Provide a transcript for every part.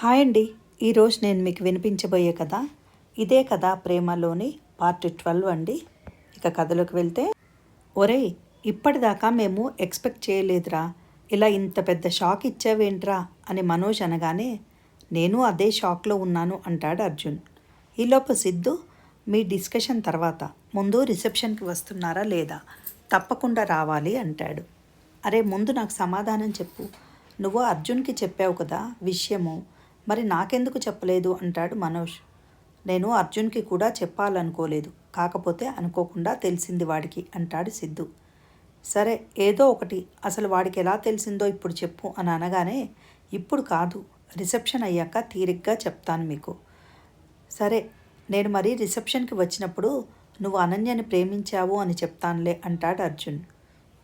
Hi అండి. ఈరోజు నేను మీకు వినిపించబోయే కథ ఇదే కథ ప్రేమలోని పార్ట్ 12 అండి. ఇక కథలోకి వెళ్తే, ఒరేయ్ ఇప్పటిదాకా మేము ఎక్స్పెక్ట్ చేయలేదురా, ఇలా ఇంత పెద్ద షాక్ ఇచ్చావేంట్రా అని మనోజ్ అనగానే, నేను అదే షాక్లో ఉన్నాను అంటాడు అర్జున్. ఈలోపు సిద్ధు, మీ డిస్కషన్ తర్వాత ముందు రిసెప్షన్కి వస్తున్నారా లేదా, తప్పకుండా రావాలి అంటాడు. అరే ముందు నాకు సమాధానం చెప్పు, నువ్వు అర్జున్కి చెప్పావు కదా విషయము, మరి నాకెందుకు చెప్పలేదు అంటాడు మనోజ్. నేను అర్జున్కి కూడా చెప్పాలనుకోలేదు, కాకపోతే అనుకోకుండా తెలిసింది వాడికి అంటాడు సిద్ధు. సరే ఏదో ఒకటి, అసలు వాడికి ఎలా తెలిసిందో ఇప్పుడు చెప్పు అని అనగానే, ఇప్పుడు కాదు, రిసెప్షన్ అయ్యాక తీరిగ్గా చెప్తాను మీకు. సరే నేను మరి రిసెప్షన్కి వచ్చినప్పుడు నువ్వు అనన్యని ప్రేమించావు అని చెప్తానులే అంటాడు అర్జున్.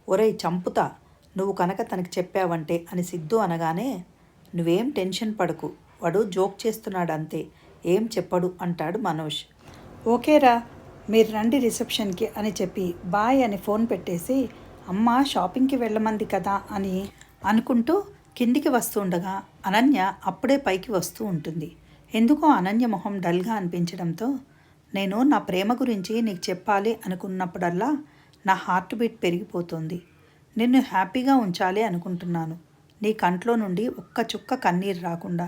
ఒరేయ్ చంపుతా, నువ్వు కనుక తనకి చెప్పావంటే అని సిద్ధు అనగానే, నువ్వేం టెన్షన్ పడకు, వాడు జోక్ చేస్తున్నాడు అంతే, ఏం చెప్పడు అంటాడు మనోజ్. ఓకేరా, మీరు రండి రిసెప్షన్కి అని చెప్పి బాయ్ అని ఫోన్ పెట్టేసి, అమ్మ షాపింగ్కి వెళ్ళమంది కదా అని అనుకుంటూ కిందికి వస్తుండగా అనన్య అప్పుడే పైకి వస్తూ ఉంటుంది. ఎందుకో అనన్య మొహం డల్గా అనిపించడంతో, నేను నా ప్రేమ గురించి నీకు చెప్పాలి అనుకున్నప్పుడల్లా నా హార్ట్ బీట్ పెరిగిపోతుంది. నిన్ను హ్యాపీగా ఉంచాలి అనుకుంటున్నాను, నీ కంట్లో నుండి ఒక్క చుక్క కన్నీరు రాకుండా.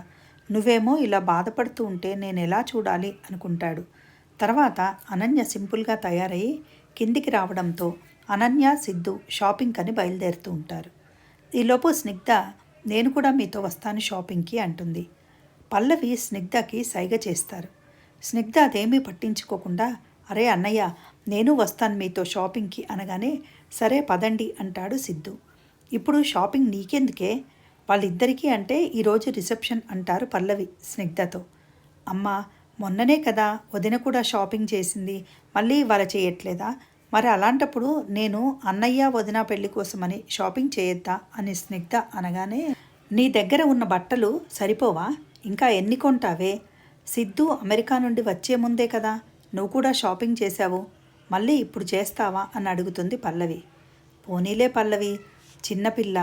నువ్వేమో ఇలా బాధపడుతూ ఉంటే నేను ఎలా చూడాలి అనుకుంటాడు. తర్వాత అనన్య సింపుల్గా తయారయ్యి కిందికి రావడంతో అనన్య సిద్ధు షాపింగ్ అని బయలుదేరుతూ ఉంటారు. ఈలోపు స్నిగ్ధ, నేను కూడా మీతో వస్తాను షాపింగ్కి అంటుంది. పల్లవి స్నిగ్ధకి సైగ చేస్తారు. స్నిగ్ధ అదేమీ పట్టించుకోకుండా, అరే అన్నయ్య నేను వస్తాను మీతో షాపింగ్కి అనగానే, సరే పదండి అంటాడు సిద్ధు. ఇప్పుడు షాపింగ్ నీకెందుకే, వాళ్ళిద్దరికీ అంటే ఈరోజు రిసెప్షన్ అంటారు పల్లవి స్నిగ్ధతో. అమ్మ మొన్ననే కదా వదిన కూడా షాపింగ్ చేసింది, మళ్ళీ ఇవాళ చేయట్లేదా, మరి అలాంటప్పుడు నేను అన్నయ్య వదిన పెళ్లి కోసమని షాపింగ్ చేయొద్దా అని స్నిగ్ధ అనగానే, నీ దగ్గర ఉన్న బట్టలు సరిపోవా, ఇంకా ఎన్ని కొంటావే, సిద్ధు అమెరికా నుండి వచ్చే ముందే కదా నువ్వు కూడా షాపింగ్ చేశావు, మళ్ళీ ఇప్పుడు చేస్తావా అని అడుగుతుంది పల్లవి. పోనీలే పల్లవి, చిన్నపిల్ల,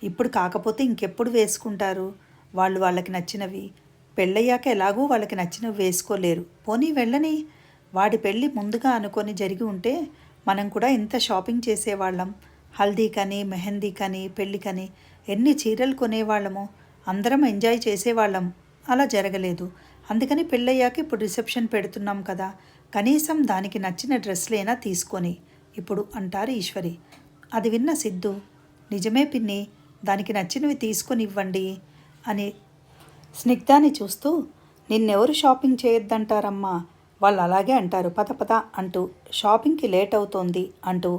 ఇప్పుడు కాకపోతే ఇంకెప్పుడు వేసుకుంటారు, వాళ్ళకి నచ్చినవి, పెళ్ళయ్యాక ఎలాగూ వాళ్ళకి నచ్చినవి వేసుకోలేరు, పోనీ వెళ్ళని, వాడి పెళ్ళి ముందుగా అనుకొని జరిగి ఉంటే మనం కూడా ఇంత షాపింగ్ చేసేవాళ్ళం, హల్దీకని మెహందీకని పెళ్ళికని ఎన్ని చీరలు కొనేవాళ్ళము, అందరం ఎంజాయ్ చేసేవాళ్ళం, అలా జరగలేదు, అందుకని పెళ్ళయ్యాక ఇప్పుడు రిసెప్షన్ పెడుతున్నాం కదా, కనీసం దానికి నచ్చిన డ్రెస్లైనా తీసుకొని ఇప్పుడు అంటారు ఈశ్వరి. అది విన్న సిద్ధు, నిజమే పిన్ని, దానికి నచ్చినవి తీసుకొని ఇవ్వండి అని స్నిగ్ధాని చూస్తూ, నిన్నెవరు షాపింగ్ చేయొద్దంటారమ్మా, వాళ్ళు అలాగే అంటారు, పద పద అంటూ షాపింగ్కి లేట్ అవుతోంది అంటూ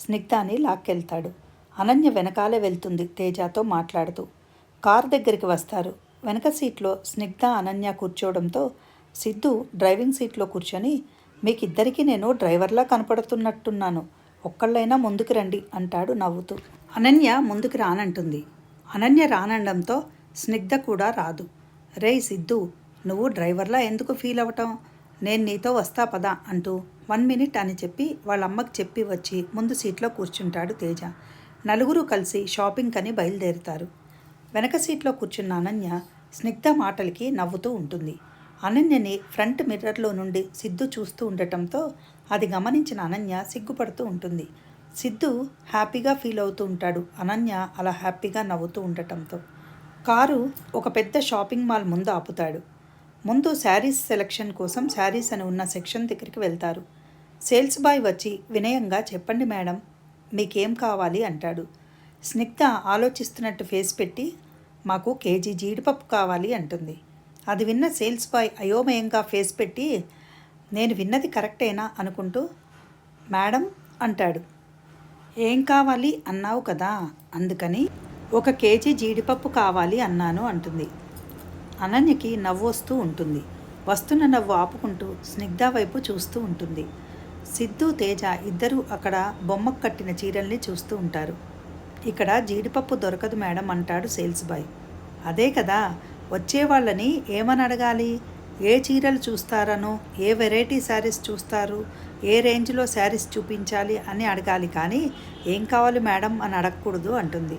స్నిగ్ధాని లాక్కెళ్తాడు. అనన్య వెనకాలే వెళ్తుంది తేజతో మాట్లాడుతూ. కారు దగ్గరికి వస్తారు. వెనక సీట్లో స్నిగ్ధ అనన్య కూర్చోవడంతో సిద్ధు డ్రైవింగ్ సీట్లో కూర్చొని, మీకిద్దరికీ నేను డ్రైవర్లా కనపడుతున్నట్టున్నాను, ఒక్కళ్ళైనా ముందుకు రండి అంటాడు నవ్వుతూ. అనన్య ముందుకు రానంటుంది. అనన్య రానండంతో స్నిగ్ధ కూడా రాదు. రేయ్ సిద్ధు, నువ్వు డ్రైవర్లా ఎందుకు ఫీల్ అవ్వటం, నేను నీతో వస్తా పదా అంటూ 1 minute అని చెప్పి వాళ్ళమ్మకి చెప్పి వచ్చి ముందు సీట్లో కూర్చుంటాడు తేజ. నలుగురు కలిసి షాపింగ్ అని బయలుదేరుతారు. వెనక సీట్లో కూర్చున్న అనన్య స్నిగ్ధ మాటలకి నవ్వుతూ ఉంటుంది. అనన్యని ఫ్రంట్ మిర్రర్లో నుండి సిద్ధు చూస్తూ ఉండటంతో అది గమనించిన అనన్య సిగ్గుపడుతూ ఉంటుంది. సిద్ధు హ్యాపీగా ఫీల్ అవుతూ ఉంటాడు అనన్య అలా హ్యాపీగా నవ్వుతూ ఉండటంతో. కారు ఒక పెద్ద షాపింగ్ మాల్ ముందు ఆపుతాడు. ముందు శారీస్ సెలెక్షన్ కోసం శారీస్ అని ఉన్న సెక్షన్ దగ్గరికి వెళ్తారు. సేల్స్ బాయ్ వచ్చి వినయంగా, చెప్పండి మేడం, మీకేం కావాలి అంటాడు. స్నిగ్ధ ఆలోచిస్తున్నట్టు ఫేస్ పెట్టి, మాకు కేజీ జీడిపప్పు కావాలి అంటుంది. అది విన్న సేల్స్ బాయ్ అయోమయంగా ఫేస్ పెట్టి, నేను విన్నది కరెక్టేనా అనుకుంటూ, మేడం అంటాడు. ఏం కావాలి అన్నావు కదా, అందుకని 1 కేజీ జీడిపప్పు కావాలి అన్నాను అంటుంది. అనన్యకి నవ్వు వస్తూ ఉంటుంది. వస్తున్న నవ్వు ఆపుకుంటూ స్నిగ్ధ వైపు చూస్తూ ఉంటుంది. సిద్ధు తేజ ఇద్దరూ అక్కడ బొమ్మకు కట్టిన చీరల్ని చూస్తూ ఉంటారు. ఇక్కడ జీడిపప్పు దొరకదు మేడం అంటాడు సేల్స్ బాయ్. అదే కదా, వచ్చే వాళ్ళని ఏమని అడగాలి, ఏ చీరలు చూస్తారనో, ఏ వెరైటీ శారీస్ చూస్తారు, ఏ రేంజ్లో శారీస్ చూపించాలి అని అడగాలి, కానీ ఏం కావాలి మేడం అని అడగకూడదు అంటుంది.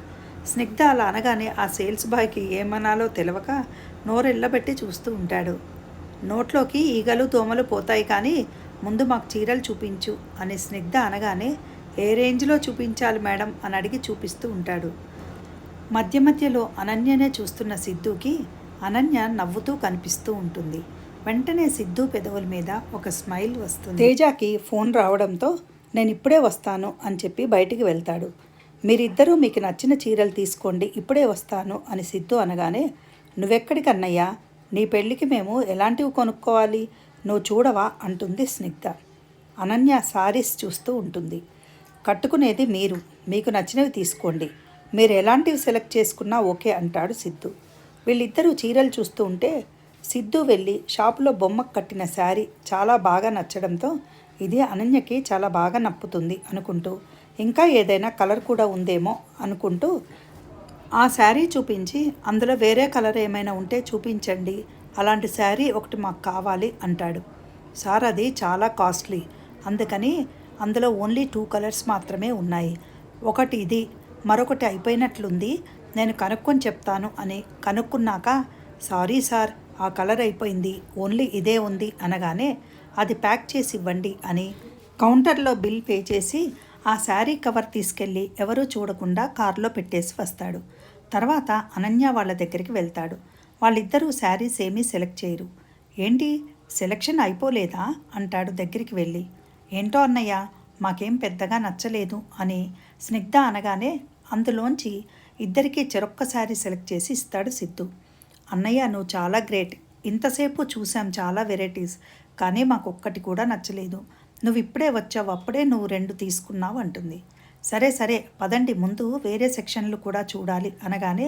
స్నిగ్ధ అలా అనగానే ఆ సేల్స్ బాయ్కి ఏమనాలో తెలియక నోరెళ్ళబెట్టి చూస్తూ ఉంటాడు. నోట్లోకి ఈగలు దోమలు పోతాయి కానీ ముందు మాకు చీరలు చూపించు అని స్నిగ్ధ అనగానే ఏ రేంజ్లో చూపించాలి మేడం అని అడిగి చూపిస్తూ ఉంటాడు. మధ్య మధ్యలో అనన్యనే చూస్తున్న సిద్ధుకి అనన్య నవ్వుతూ కనిపిస్తూ ఉంటుంది. వెంటనే సిద్ధు పెదవుల మీద ఒక స్మైల్ వస్తుంది. తేజాకి ఫోన్ రావడంతో నేను ఇప్పుడే వస్తాను అని చెప్పి బయటికి వెళ్తాడు. మీరిద్దరూ మీకు నచ్చిన చీరలు తీసుకోండి, ఇప్పుడే వస్తాను అని సిద్ధు అనగానే నువ్వెక్కడికి అన్నయ్యా, నీ పెళ్ళికి మేము ఎలాంటివి కొనుక్కోవాలి, నువ్వు చూడవా అంటుంది స్నిగ్ధ. అనన్య సారీస్ చూస్తూ ఉంటుంది. కట్టుకునేది మీరు, మీకు నచ్చినవి తీసుకోండి, మీరు ఎలాంటివి సెలెక్ట్ చేసుకున్నా ఓకే అంటాడు సిద్ధు. వీళ్ళిద్దరూ చీరలు చూస్తూ ఉంటే సిద్ధు వెళ్ళి షాపులో బొమ్మకు కట్టిన శారీ చాలా బాగా నచ్చడంతో ఇది అనన్యకి చాలా బాగా నప్పుతుంది అనుకుంటూ ఇంకా ఏదైనా కలర్ కూడా ఉందేమో అనుకుంటూ ఆ శారీ చూపించి అందులో వేరే కలర్ ఏమైనా ఉంటే చూపించండి, అలాంటి శారీ ఒకటి మాకు కావాలి అంటాడు. సార్ అది చాలా కాస్ట్లీ, అందుకని అందులో ఓన్లీ 2 కలర్స్ మాత్రమే ఉన్నాయి, ఒకటి ఇది మరొకటి అయిపోయినట్లుంది, నేను కనుక్కొని చెప్తాను అని కనుక్కున్నాక సారీ సార్ ఆ కలర్ అయిపోయింది, ఓన్లీ ఇదే ఉంది అనగానే అది ప్యాక్ చేసి ఇవ్వండి అని కౌంటర్లో బిల్ పే చేసి ఆ శారీ కవర్ తీసుకెళ్ళి ఎవరూ చూడకుండా కారులో పెట్టేసి వస్తాడు. తర్వాత అనన్య వాళ్ళ దగ్గరికి వెళ్తాడు. వాళ్ళిద్దరూ శారీస్ ఏమీ సెలెక్ట్ చేయరు. ఏంటి సెలెక్షన్ అయిపోలేదా అంటాడు దగ్గరికి వెళ్ళి. ఏంటో అన్నయ్య మాకేం పెద్దగా నచ్చలేదు అని స్నిగ్ధ అనగానే అందులోంచి ఇద్దరికీ చెరొక్క శారీ సెలెక్ట్ చేసి ఇస్తాడు సిద్ధు. అన్నయ్య నువ్వు చాలా గ్రేట్, ఇంతసేపు చూసాం చాలా వెరైటీస్, కానీ మాకు ఒక్కటి కూడా నచ్చలేదు, నువ్వు ఇప్పుడే వచ్చావు, అప్పుడే నువ్వు 2 తీసుకున్నావు అంటుంది. సరే సరే పదండి ముందు వేరే సెక్షన్లు కూడా చూడాలి అనగానే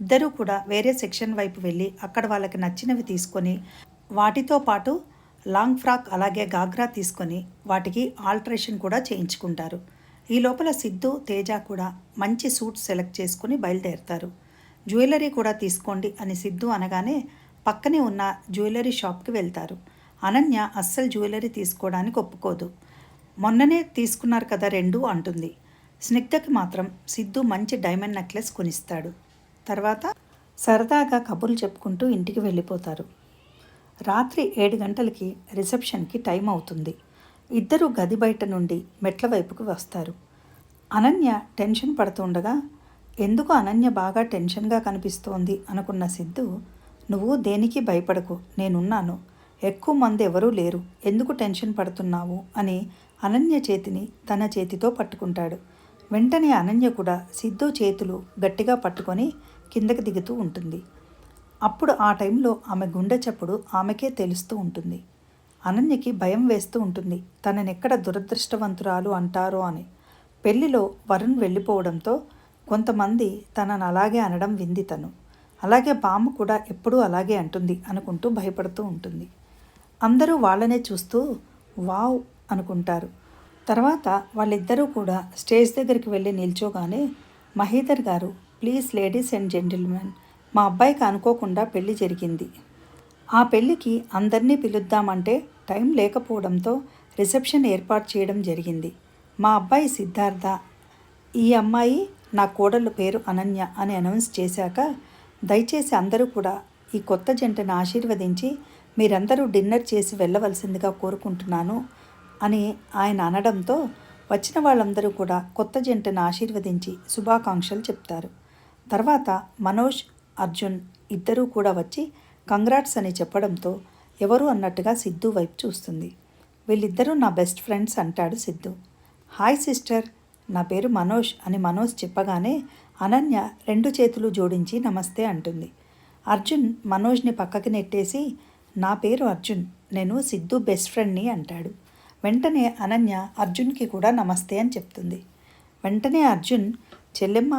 ఇద్దరూ కూడా వేరే సెక్షన్ వైపు వెళ్ళి అక్కడ వాళ్ళకి నచ్చినవి తీసుకొని వాటితో పాటు లాంగ్ ఫ్రాక్ అలాగే గాగ్రా తీసుకొని వాటికి ఆల్టరేషన్ కూడా చేయించుకుంటారు. ఈ లోపల సిద్ధు తేజ కూడా మంచి సూట్ సెలెక్ట్ చేసుకుని బయలుదేరుతారు. జ్యువెలరీ కూడా తీసుకోండి అని సిద్ధు అనగానే పక్కనే ఉన్న జ్యువెలరీ షాప్కి వెళ్తారు. అనన్య అస్సలు జ్యువెలరీ తీసుకోవడానికి ఒప్పుకోదు. మొన్ననే తీసుకున్నారు కదా 2 అంటుంది. స్నిగ్ధకి మాత్రం సిద్ధు మంచి డైమండ్ నెక్లెస్ కొనిస్తాడు. తర్వాత సరదాగా కబుర్లు చెప్పుకుంటూ ఇంటికి వెళ్ళిపోతారు. రాత్రి 7 గంటలకి రిసెప్షన్కి టైం అవుతుంది. ఇద్దరు గది బయట నుండి మెట్ల వైపుకు వస్తారు. అనన్య టెన్షన్ పడుతుండగా ఎందుకు అనన్య బాగా టెన్షన్గా కనిపిస్తోంది అనుకున్న సిద్ధు, నువ్వు దేనికి భయపడకు, నేనున్నాను, ఎక్కువ మంది ఎవరూ లేరు, ఎందుకు టెన్షన్ పడుతున్నావు అని అనన్య చేతిని తన చేతితో పట్టుకుంటాడు. వెంటనే అనన్య కూడా సిద్ధు చేతులు గట్టిగా పట్టుకొని కిందకి దిగుతూ ఉంటుంది. అప్పుడు ఆ టైంలో ఆమె గుండె చప్పుడు ఆమెకే తెలుస్తూ ఉంటుంది. అనన్యకి భయం వేస్తూ ఉంటుంది, తననెక్కడ దురదృష్టవంతురాలు అంటారో అని. పెళ్లిలో వరుణ్ వెళ్ళిపోవడంతో కొంతమంది తనను అలాగే అనడం వింది తను. అలాగే బామ్మ కూడా ఎప్పుడూ అలాగే అంటుంది అనుకుంటూ భయపడుతూ ఉంటుంది. అందరూ వాళ్ళనే చూస్తూ వావ్ అనుకుంటారు. తర్వాత వాళ్ళిద్దరూ కూడా స్టేజ్ దగ్గరికి వెళ్ళి నిల్చోగానే మహీధర్ గారు, ప్లీజ్ లేడీస్ అండ్ జెంటిల్మెన్, మా అబ్బాయికి అనుకోకుండా పెళ్లి జరిగింది. ఆ పెళ్ళికి అందరినీ పిలుద్దామంటే టైం లేకపోవడంతో రిసెప్షన్ ఏర్పాటు చేయడం జరిగింది. మా అబ్బాయి సిద్ధార్థ, ఈ అమ్మాయి నా కోడలు పేరు అనన్య అని అనౌన్స్ చేశాక దయచేసి అందరూ కూడా ఈ కొత్త జంటను ఆశీర్వదించి మీరందరూ డిన్నర్ చేసి వెళ్ళవలసిందిగా కోరుకుంటున్నాను అని ఆయన అనడంతో వచ్చిన వాళ్ళందరూ కూడా కొత్త జంటను ఆశీర్వదించి శుభాకాంక్షలు చెప్తారు. తర్వాత మనోజ్, అర్జున్ ఇద్దరూ కూడా వచ్చి కంగ్రాట్స్ అని చెప్పడంతో ఎవరు అన్నట్టుగా సిద్ధు వైపు చూస్తుంది. వీళ్ళిద్దరూ నా బెస్ట్ ఫ్రెండ్స్ అంటాడు సిద్ధు. హాయ్ సిస్టర్, నా పేరు మనోజ్ అని మనోజ్ చెప్పగానే అనన్య 2 చేతులు జోడించి నమస్తే అంటుంది. అర్జున్ మనోజ్ని పక్కకి నెట్టేసి నా పేరు అర్జున్, నేను సిద్ధు బెస్ట్ ఫ్రెండ్ని అంటాడు. వెంటనే అనన్య అర్జున్కి కూడా నమస్తే అని చెప్తుంది. వెంటనే అర్జున్, చెల్లెమ్మ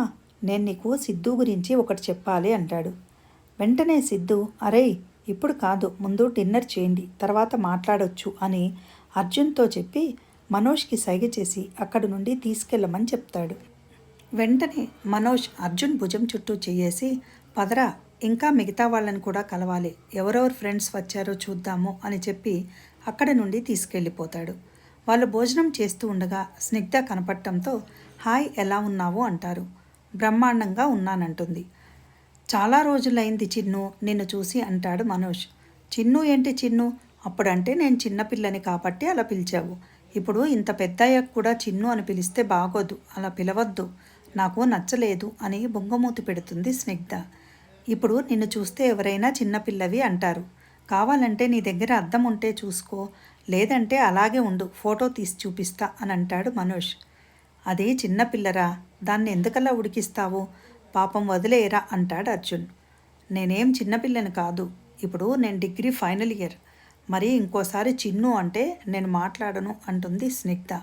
నేను నీకు సిద్ధు గురించి ఒకటి చెప్పాలి అంటాడు. వెంటనే సిద్ధు, అరే ఇప్పుడు కాదు, ముందు డిన్నర్ చేయండి, తర్వాత మాట్లాడొచ్చు అని అర్జున్తో చెప్పి మనోజ్కి సైగ చేసి అక్కడి నుండి తీసుకెళ్ళమని చెప్తాడు. వెంటనే మనోజ్ అర్జున్ భుజం చుట్టూ చేయేసి పదరా, ఇంకా మిగతా వాళ్ళని కూడా కలవాలి, ఎవరెవరు ఫ్రెండ్స్ వచ్చారో చూద్దాము అని చెప్పి అక్కడి నుండి తీసుకెళ్ళిపోతాడు. వాళ్ళు భోజనం చేస్తూ ఉండగా స్నిగ్ధ కనపడటంతో హాయ్ ఎలా ఉన్నావు అంటారు. బ్రహ్మాండంగా ఉన్నానంటుంది. చాలా రోజులైంది చిన్ను నిన్ను చూసి అంటాడు మనోజ్. చిన్ను ఏంటి చిన్ను? అప్పుడంటే నేను చిన్నపిల్లని కాబట్టి అలా పిలిచావు. ఇప్పుడు ఇంత పెద్దయ్యాక కూడా చిన్ను అని పిలిస్తే బాగోదు, అలా పిలవద్దు, నాకు నచ్చలేదు అని బొంగమూతి పెడుతుంది స్నిగ్ధ. ఇప్పుడు నిన్ను చూస్తే ఎవరైనా చిన్నపిల్లవి అంటారు. కావాలంటే నీ దగ్గర అద్దం ఉంటే చూసుకో, లేదంటే అలాగే ఉండు, ఫోటో తీసి చూపిస్తా అని అంటాడు మనోజ్. అది చిన్నపిల్లరా, దాన్ని ఎందుకలా ఉడికిస్తావు? పాపం వదిలేయరా అంటాడు అర్జున్. నేనేం చిన్నపిల్లని కాదు, ఇప్పుడు నేను డిగ్రీ ఫైనల్ ఇయర్, మరి ఇంకోసారి చిన్ను అంటే నేను మాట్లాడను అంటుంది స్నిగ్ధ.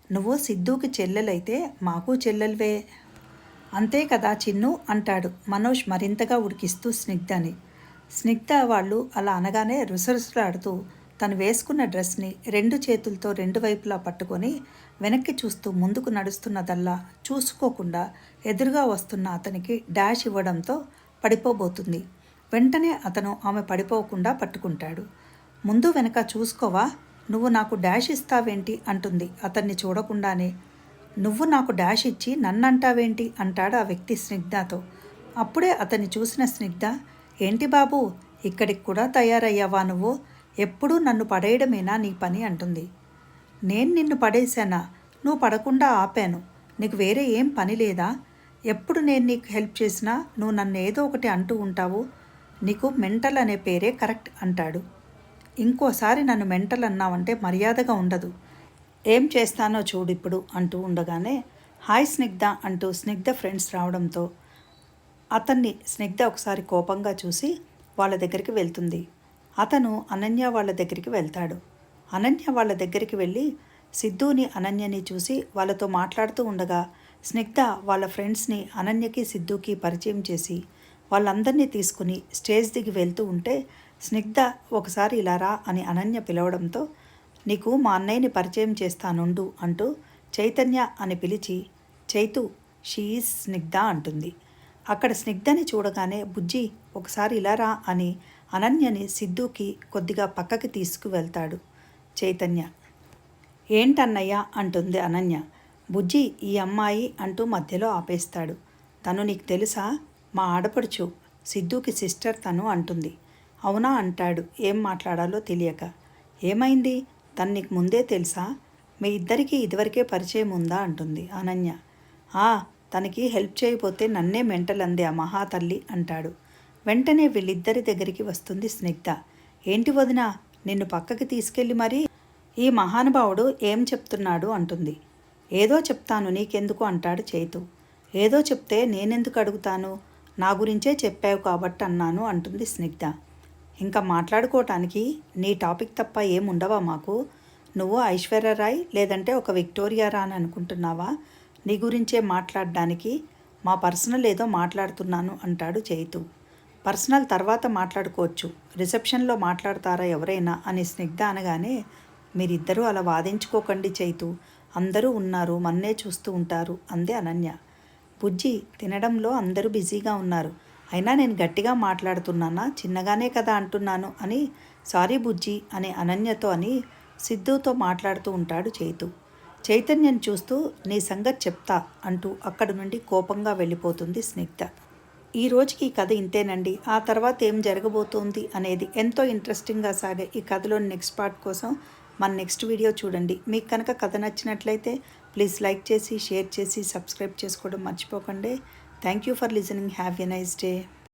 నువ్వు సిద్ధుకి చెల్లెలైతే మాకు చెల్లెలవే, అంతే కదా చిన్ను అంటాడు మనోజ్ మరింతగా ఉడికిస్తూ స్నిగ్ధని. స్నిగ్ధ వాళ్ళు అలా అనగానే రుసరుసలాడుతూ తను వేసుకున్న డ్రెస్ని రెండు చేతులతో రెండు వైపులా పట్టుకొని వెనక్కి చూస్తూ ముందుకు నడుస్తున్నదల్లా చూసుకోకుండా ఎదురుగా వస్తున్న అతనికి డాష్ ఇవ్వడంతో పడిపోబోతుంది. వెంటనే అతను ఆమె పడిపోకుండా పట్టుకుంటాడు. ముందు వెనక చూసుకోవా, నువ్వు నాకు డాష్ ఇస్తావేంటి అంటుంది అతన్ని చూడకుండానే. నువ్వు నాకు డాష్ ఇచ్చి నన్నంటావేంటి అంటాడు ఆ వ్యక్తి స్నిగ్ధతో. అప్పుడే అతన్ని చూసిన స్నిగ్ధ, ఏంటి బాబు ఇక్కడికి కూడా తయారయ్యావా నువ్వు? ఎప్పుడూ నన్ను పడేయడమేనా నీ పని అంటుంది. నేను నిన్ను పడేశానా? నువ్వు పడకుండా ఆపాను. నీకు వేరే ఏం పని లేదా? ఎప్పుడు నేను నీకు హెల్ప్ చేసినా నువ్వు నన్ను ఏదో ఒకటి అంటూ ఉంటావు. నీకు మెంటల్ అనే పేరే కరెక్ట్ అంటాడు. ఇంకోసారి నన్ను మెంటల్ అన్నావంటే మర్యాదగా ఉండదు. ఏం చేస్తానో చూడిప్పుడు అంటూ ఉండగానే హాయ్ స్నిగ్ధ అంటూ స్నిగ్ధ ఫ్రెండ్స్ రావడంతో అతన్ని స్నిగ్ధ ఒకసారి కోపంగా చూసి వాళ్ళ దగ్గరికి వెళ్తుంది. అతను అనన్య వాళ్ళ దగ్గరికి వెళ్తాడు. అనన్య వాళ్ళ దగ్గరికి వెళ్ళి సిద్ధుని అనన్యని చూసి వాళ్ళతో మాట్లాడుతూ ఉండగా స్నిగ్ధ వాళ్ళ ఫ్రెండ్స్ని అనన్యకి సిద్ధుకి పరిచయం చేసి వాళ్ళందరినీ తీసుకుని స్టేజ్ దిగి వెళ్తూ ఉంటే స్నిగ్ధ ఒకసారి ఇలా రా అని అనన్య పిలవడంతో నీకు మా అన్నయ్యని పరిచయం చేస్తానుండు అంటూ చైతన్య అని పిలిచి చైతు షీఈస్ స్నిగ్ధ అంటుంది. అక్కడ స్నిగ్ధని చూడగానే బుజ్జి ఒకసారి ఇలా రా అని అనన్యని సిద్ధుకి కొద్దిగా పక్కకి తీసుకువెళ్తాడు చైతన్య. ఏంటన్నయ్య అంటుంది అనన్య. బుజ్జి ఈ అమ్మాయి అంటూ మధ్యలో ఆపేస్తాడు. తను నీకు తెలుసా? మా ఆడపడుచు, సిద్ధుకి సిస్టర్ తను అంటుంది. అవునా అంటాడు ఏం మాట్లాడాలో తెలియక. ఏమైంది, తను నీకు ముందే తెలుసా? మీ ఇద్దరికీ ఇదివరకే పరిచయం ఉందా అంటుంది అనన్య. తనకి హెల్ప్ చేయకపోతే నన్నే మెంటల్ అంది ఆ మహాతల్లి అంటాడు. వెంటనే వీళ్ళిద్దరి దగ్గరికి వస్తుంది స్నిగ్ధ. ఏంటి వదిన, నిన్ను పక్కకి తీసుకెళ్ళి మరి ఈ మహానుభావుడు ఏం చెప్తున్నాడు అంటుంది. ఏదో చెప్తాను నీకెందుకు అంటాడు చైతు. ఏదో చెప్తే నేనెందుకు అడుగుతాను, నా గురించే చెప్పావు కాబట్టి అన్నాను అంటుంది స్నిగ్ధ. ఇంకా మాట్లాడుకోవటానికి నీ టాపిక్ తప్ప ఏముండవా మాకు? నువ్వు ఐశ్వర్యరాయ్ లేదంటే ఒక విక్టోరియా రా అని అనుకుంటున్నావా? నీ గురించే మాట్లాడడానికి, మా పర్సనల్ ఏదో మాట్లాడుతున్నాను అంటాడు చైతు. పర్సనల్ తర్వాత మాట్లాడుకోవచ్చు, రిసెప్షన్లో మాట్లాడతారా ఎవరైనా అని స్నిగ్ధ అనగానే మీరిద్దరూ అలా వాదించుకోకండి చైతు, అందరూ ఉన్నారు, మన్నే చూస్తూ ఉంటారు అంది అనన్య. బుజ్జి తినడంలో అందరూ బిజీగా ఉన్నారు, అయినా నేను గట్టిగా మాట్లాడుతున్నానా, చిన్నగానే కదా అంటున్నాను అని సారీ బుజ్జి అని అనన్యతో అని సిద్ధుతో మాట్లాడుతూ ఉంటాడు చైతు. చైతన్యం చూస్తూ నీ సంగతి చెప్తా అంటూ అక్కడి నుండి కోపంగా వెళ్ళిపోతుంది స్నిగ్ధ. ఈ రోజుకి ఈ కథ ఇంతేనండి. ఆ తర్వాత ఏం జరగబోతోంది అనేది ఎంతో ఇంట్రెస్టింగ్గా సాగే ఈ కథలోని నెక్స్ట్ పార్ట్ కోసం మన నెక్స్ట్ వీడియో చూడండి. మీకు కనుక కథ నచ్చినట్లయితే ప్లీజ్ లైక్ చేసి షేర్ చేసి సబ్స్క్రైబ్ చేసుకోవడం మర్చిపోకండి. Thank you for listening. Have a nice day.